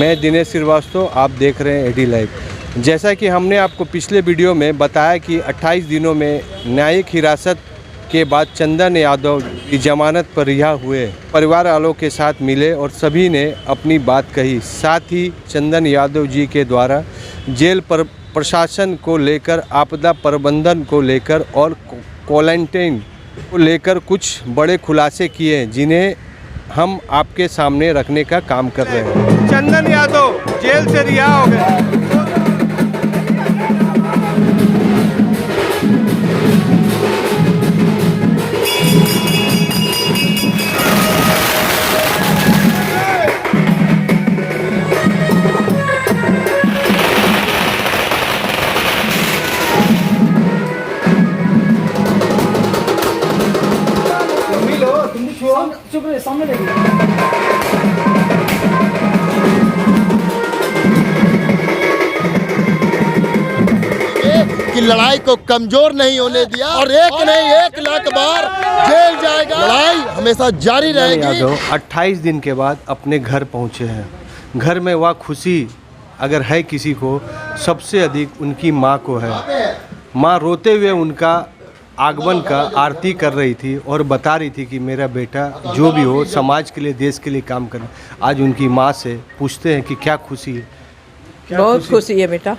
मैं दिनेश श्रीवास्तव, आप देख रहे हैं एडी लाइव। जैसा कि हमने आपको पिछले वीडियो में बताया कि 28 दिनों में न्यायिक हिरासत के बाद चंदन यादव की जमानत पर रिहा हुए। परिवार वालों के साथ मिले और सभी ने अपनी बात कही। साथ ही चंदन यादव जी के द्वारा जेल पर प्रशासन को लेकर, आपदा प्रबंधन को लेकर और क्वारंटाइन को लेकर कुछ बड़े खुलासे किए, जिन्हें हम आपके सामने रखने का काम कर रहे हैं। चंदन यादव जेल से रिहा हो गए। सामने देखिए। कि लड़ाई को कमजोर नहीं होने दिया और एक नहीं 1 लाख बार जेल जाएगा। लड़ाई हमेशा जारी रहेगी। 28 दिन के बाद अपने घर पहुंचे हैं। घर में वह खुशी अगर है किसी को, सबसे अधिक उनकी माँ को है। माँ रोते हुए उनका आगमन का आरती कर रही थी और बता रही थी कि मेरा बेटा जो भी हो समाज के लिए, देश के लिए काम करे। आज उनकी माँ से पूछते हैं कि क्या खुशी है। बहुत खुशी है बेटा।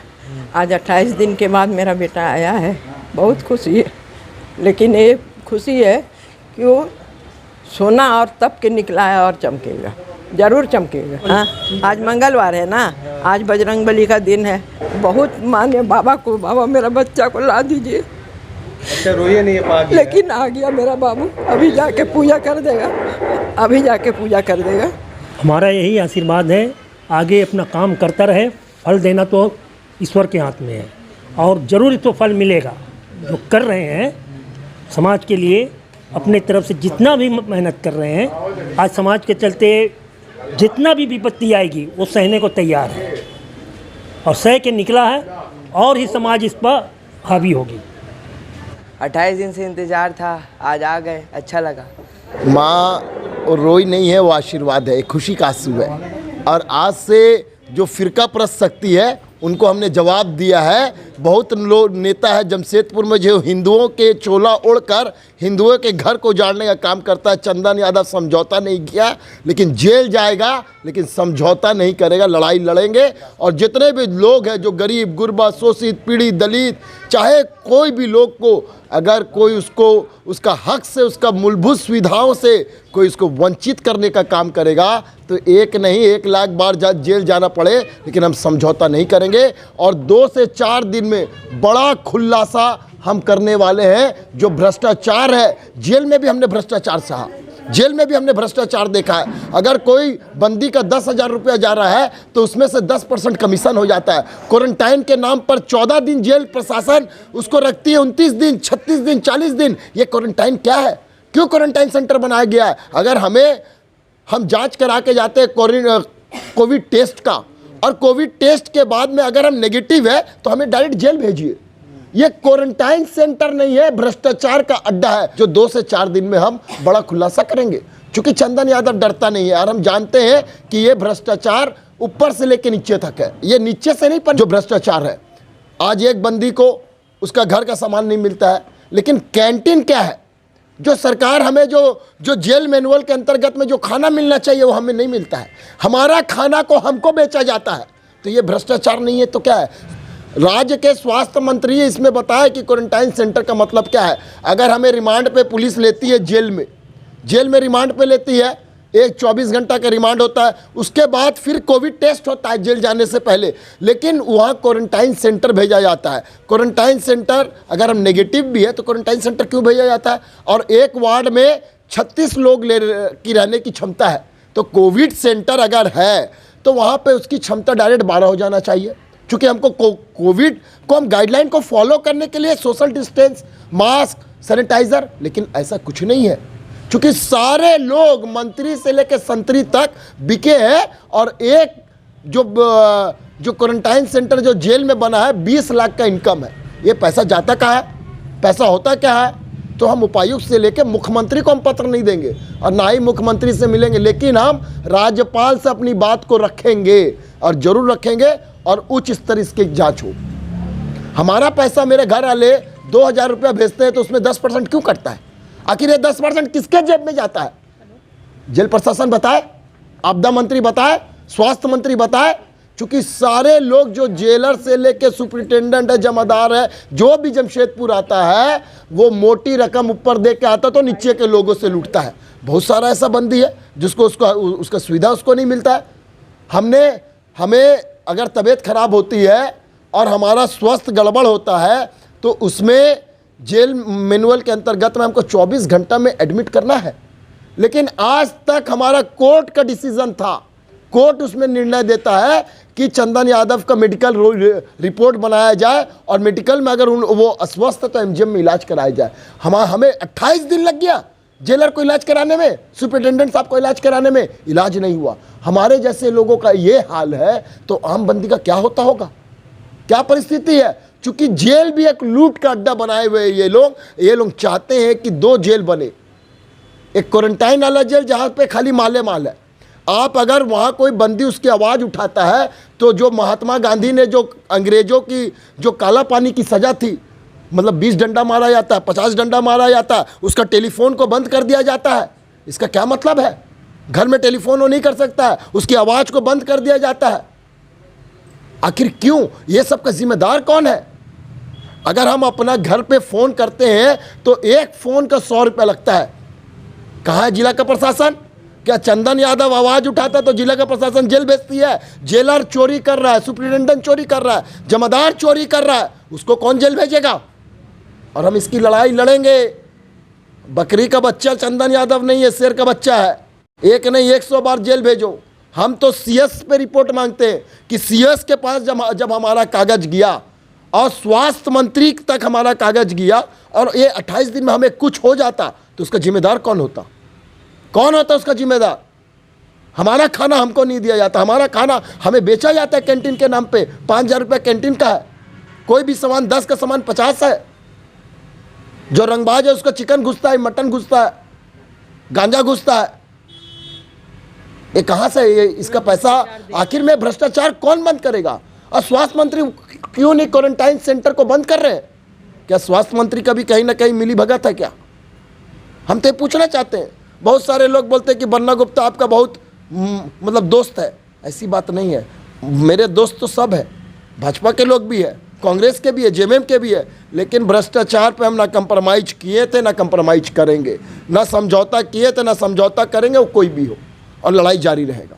आज 28 दिन के बाद मेरा बेटा आया है, बहुत खुशी है। लेकिन ये खुशी है कि वो सोना और तप के निकला है और चमकेगा, ज़रूर चमकेगा। हाँ, आज मंगलवार है ना, आज बजरंगबली का दिन है। बहुत माने बाबा को, बाबा मेरा बच्चा को ला दीजिए। अच्छा, रोइए नहीं है, लेकिन आ गया मेरा बाबू। अभी जाके पूजा कर देगा, अभी जाके पूजा कर देगा। हमारा यही आशीर्वाद है, आगे अपना काम करता रहे। फल देना तो ईश्वर के हाथ में है और ज़रूर तो फल मिलेगा। जो कर रहे हैं समाज के लिए, अपने तरफ से जितना भी मेहनत कर रहे हैं, आज समाज के चलते जितना भी विपत्ति आएगी वो सहने को तैयार है और सह के निकला है और ही समाज इस पर हावी होगी। 28 दिन से इंतज़ार था, आज आ गए, अच्छा लगा। माँ रोई नहीं है, वो आशीर्वाद है, खुशी का आंसू है। और आज से जो फिरका परस्त शक्ति है उनको हमने जवाब दिया है। बहुत लोग नेता है जमशेदपुर में जो हिंदुओं के चोला ओढ़कर हिंदुओं के घर को उजाड़ने का काम करता है। चंदन यादव समझौता नहीं किया, लेकिन जेल जाएगा, लेकिन समझौता नहीं करेगा। लड़ाई लड़ेंगे और जितने भी लोग हैं जो गरीब, गुरबा, शोषित, पीड़ित, दलित, चाहे कोई भी लोग को अगर कोई उसको उसका हक से, उसका मूलभूत सुविधाओं से कोई उसको वंचित करने का काम करेगा तो एक नहीं 1 लाख बार जेल जाना पड़े, लेकिन हम समझौता नहीं करेंगे। और 2 से 4 दिन में बड़ा खुलासा हम करने वाले हैं। जो भ्रष्टाचार है, जेल में भी हमने भ्रष्टाचार सहा, जेल में भी हमने भ्रष्टाचार देखा है। अगर कोई बंदी का 10,000 रुपया जा रहा है तो उसमें से 10% कमीशन हो जाता है। क्वारंटाइन के नाम पर 14 दिन जेल प्रशासन उसको रखती है, 29 दिन, 36 दिन, 40 दिन। ये क्वारंटाइन क्या है? क्यों क्वारंटाइन सेंटर बनाया गया है? अगर हम जांच करा के जाते हैं कोविड टेस्ट का, और कोविड टेस्ट के बाद में अगर हम नेगेटिव है तो हमें डायरेक्ट जेल भेजिए। ये क्वारंटाइन सेंटर नहीं है, भ्रष्टाचार का अड्डा है, जो 2 से 4 दिन में हम बड़ा खुलासा करेंगे। क्योंकि चंदन यादव डरता नहीं है और हम जानते हैं कि ये भ्रष्टाचार ऊपर से लेकर नीचे तक है। ये नीचे से नहीं, पर जो भ्रष्टाचार है, आज एक बंदी को उसका घर का सामान नहीं मिलता है, लेकिन कैंटीन क्या है? जो सरकार हमें जो जेल मैनुअल के अंतर्गत में जो खाना मिलना चाहिए वो हमें नहीं मिलता है। हमारा खाना को हमको बेचा जाता है। तो ये भ्रष्टाचार नहीं है तो क्या है? राज्य के स्वास्थ्य मंत्री इसमें बताया कि क्वारंटाइन सेंटर का मतलब क्या है। अगर हमें रिमांड पे पुलिस लेती है, जेल में रिमांड पे लेती है, एक 24 घंटा का रिमांड होता है, उसके बाद फिर कोविड टेस्ट होता है जेल जाने से पहले, लेकिन वहाँ क्वारंटाइन सेंटर भेजा जाता है। क्वारंटाइन सेंटर अगर हम नेगेटिव भी है तो क्वारंटाइन सेंटर क्यों भेजा जाता है? और एक वार्ड में 36 लोग की रहने की क्षमता है, तो कोविड सेंटर अगर है तो वहाँ पे उसकी क्षमता डायरेक्ट 12 हो जाना चाहिए। क्योंकि हमको कोविड को हम गाइडलाइन को फॉलो करने के लिए सोशल डिस्टेंस, मास्क, सैनिटाइज़र, लेकिन ऐसा कुछ नहीं है। क्योंकि सारे लोग मंत्री से लेकर संतरी तक बिके हैं और एक जो क्वारंटाइन सेंटर जो जेल में बना है 20 लाख का इनकम है। ये पैसा जाता कहाँ है? पैसा होता क्या है? तो हम उपायुक्त से लेकर मुख्यमंत्री को हम पत्र नहीं देंगे और ना ही मुख्यमंत्री से मिलेंगे, लेकिन हम राज्यपाल से अपनी बात को रखेंगे। और ज़रूर रखेंगे और उच्च स्तर इसकी जांच हो। हमारा पैसा मेरे घर वाले 2000 रुपया भेजते हैं तो उसमें 10% क्यों कटता है? आखिर ये 10% किसके जेब में जाता है? जेल प्रशासन बताए, आपदा मंत्री बताए, स्वास्थ्य मंत्री बताए। चूंकि सारे लोग जो जेलर से लेके सुपरिटेंडेंट है, जमादार है, जो भी जमशेदपुर आता है वो मोटी रकम ऊपर दे के आता तो नीचे के लोगों से लूटता है। बहुत सारा ऐसा बंदी है जिसको उसका सुविधा उसको नहीं मिलता है। हमें अगर तबीयत खराब होती है और हमारा स्वास्थ्य गड़बड़ होता है तो उसमें जेल मैनुअल के अंतर्गत में हमको 24 घंटा में एडमिट करना है। लेकिन आज तक हमारा कोर्ट का डिसीजन था, कोर्ट उसमें निर्णय देता है कि चंदन यादव का मेडिकल रिपोर्ट बनाया जाए और मेडिकल में अगर वो अस्वस्थ है तो एमजीएम में इलाज कराया जाए। हमें 28 दिन लग गया जेलर को इलाज कराने में, सुपरिटेंडेंट साहब को इलाज कराने में, इलाज नहीं हुआ। हमारे जैसे लोगों का ये हाल है तो आम बंदी का क्या होता होगा, क्या परिस्थिति है? चूंकि जेल भी एक लूट का अड्डा बनाए हुए ये लोग चाहते हैं कि 2 जेल बने, एक क्वारंटाइन वाला जेल जहाँ पे खाली माले माल है। आप अगर वहाँ कोई बंदी उसकी आवाज़ उठाता है तो जो महात्मा गांधी ने जो अंग्रेज़ों की जो काला पानी की सज़ा थी, मतलब 20 डंडा मारा जाता है, 50 डंडा मारा जाता है, उसका टेलीफोन को बंद कर दिया जाता है। इसका क्या मतलब है? घर में टेलीफोन वो नहीं कर सकता है, उसकी आवाज़ को बंद कर दिया जाता है। आखिर क्यों? ये सब का जिम्मेदार कौन है? अगर हम अपना घर पे फ़ोन करते हैं तो एक फ़ोन का 100 रुपया लगता है। कहाँ है जिला का प्रशासन? क्या चंदन यादव आवाज़ उठाता तो जिला का प्रशासन जेल भेजती है? जेलर चोरी कर रहा है, सुपरिटेंडेंट चोरी कर रहा है, जमादार चोरी कर रहा है, उसको कौन जेल भेजेगा? और हम इसकी लड़ाई लड़ेंगे। बकरी का बच्चा चंदन यादव नहीं है, शेर का बच्चा है। एक नहीं 100 बार जेल भेजो। हम तो सीएस पे रिपोर्ट मांगते हैं कि सीएस के पास जब हमारा कागज गया और स्वास्थ्य मंत्री तक हमारा कागज गया और ये 28 दिन में हमें कुछ हो जाता तो उसका जिम्मेदार कौन होता? कौन होता उसका जिम्मेदार? हमारा खाना हमको नहीं दिया जाता, हमारा खाना हमें बेचा जाता है कैंटीन के नाम पे। 5000 रुपया कैंटीन का है, कोई भी सामान 10 का सामान 50 है। जो रंगबाज है उसका चिकन घुसता है, मटन घुसता है, गांजा घुसता है। ये कहाँ से ये इसका पैसा? आखिर में भ्रष्टाचार कौन बंद करेगा? और स्वास्थ्य मंत्री क्यों नहीं क्वारंटाइन सेंटर को बंद कर रहे हैं? क्या स्वास्थ्य मंत्री का भी कहीं ना कहीं मिली भगत है क्या? हम तो पूछना चाहते हैं। बहुत सारे लोग बोलते हैं कि बन्ना गुप्ता आपका बहुत मतलब दोस्त है। ऐसी बात नहीं है, मेरे दोस्त तो सब है, भाजपा के लोग भी है, कांग्रेस के भी है, जेएमएम के भी है। लेकिन भ्रष्टाचार पे हम ना कंप्रोमाइज किए थे ना कंप्रोमाइज करेंगे, ना समझौता किए थे ना समझौता करेंगे। वो कोई भी हो और लड़ाई जारी रहेगा।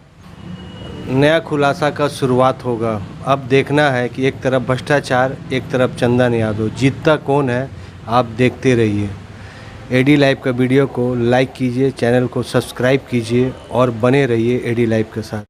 नया खुलासा का शुरुआत होगा। अब देखना है कि एक तरफ भ्रष्टाचार, एक तरफ चंदन यादव, जीतता कौन है? आप देखते रहिए। एडी लाइव का वीडियो को लाइक कीजिए, चैनल को सब्सक्राइब कीजिए और बने रहिए एडी लाइव के साथ।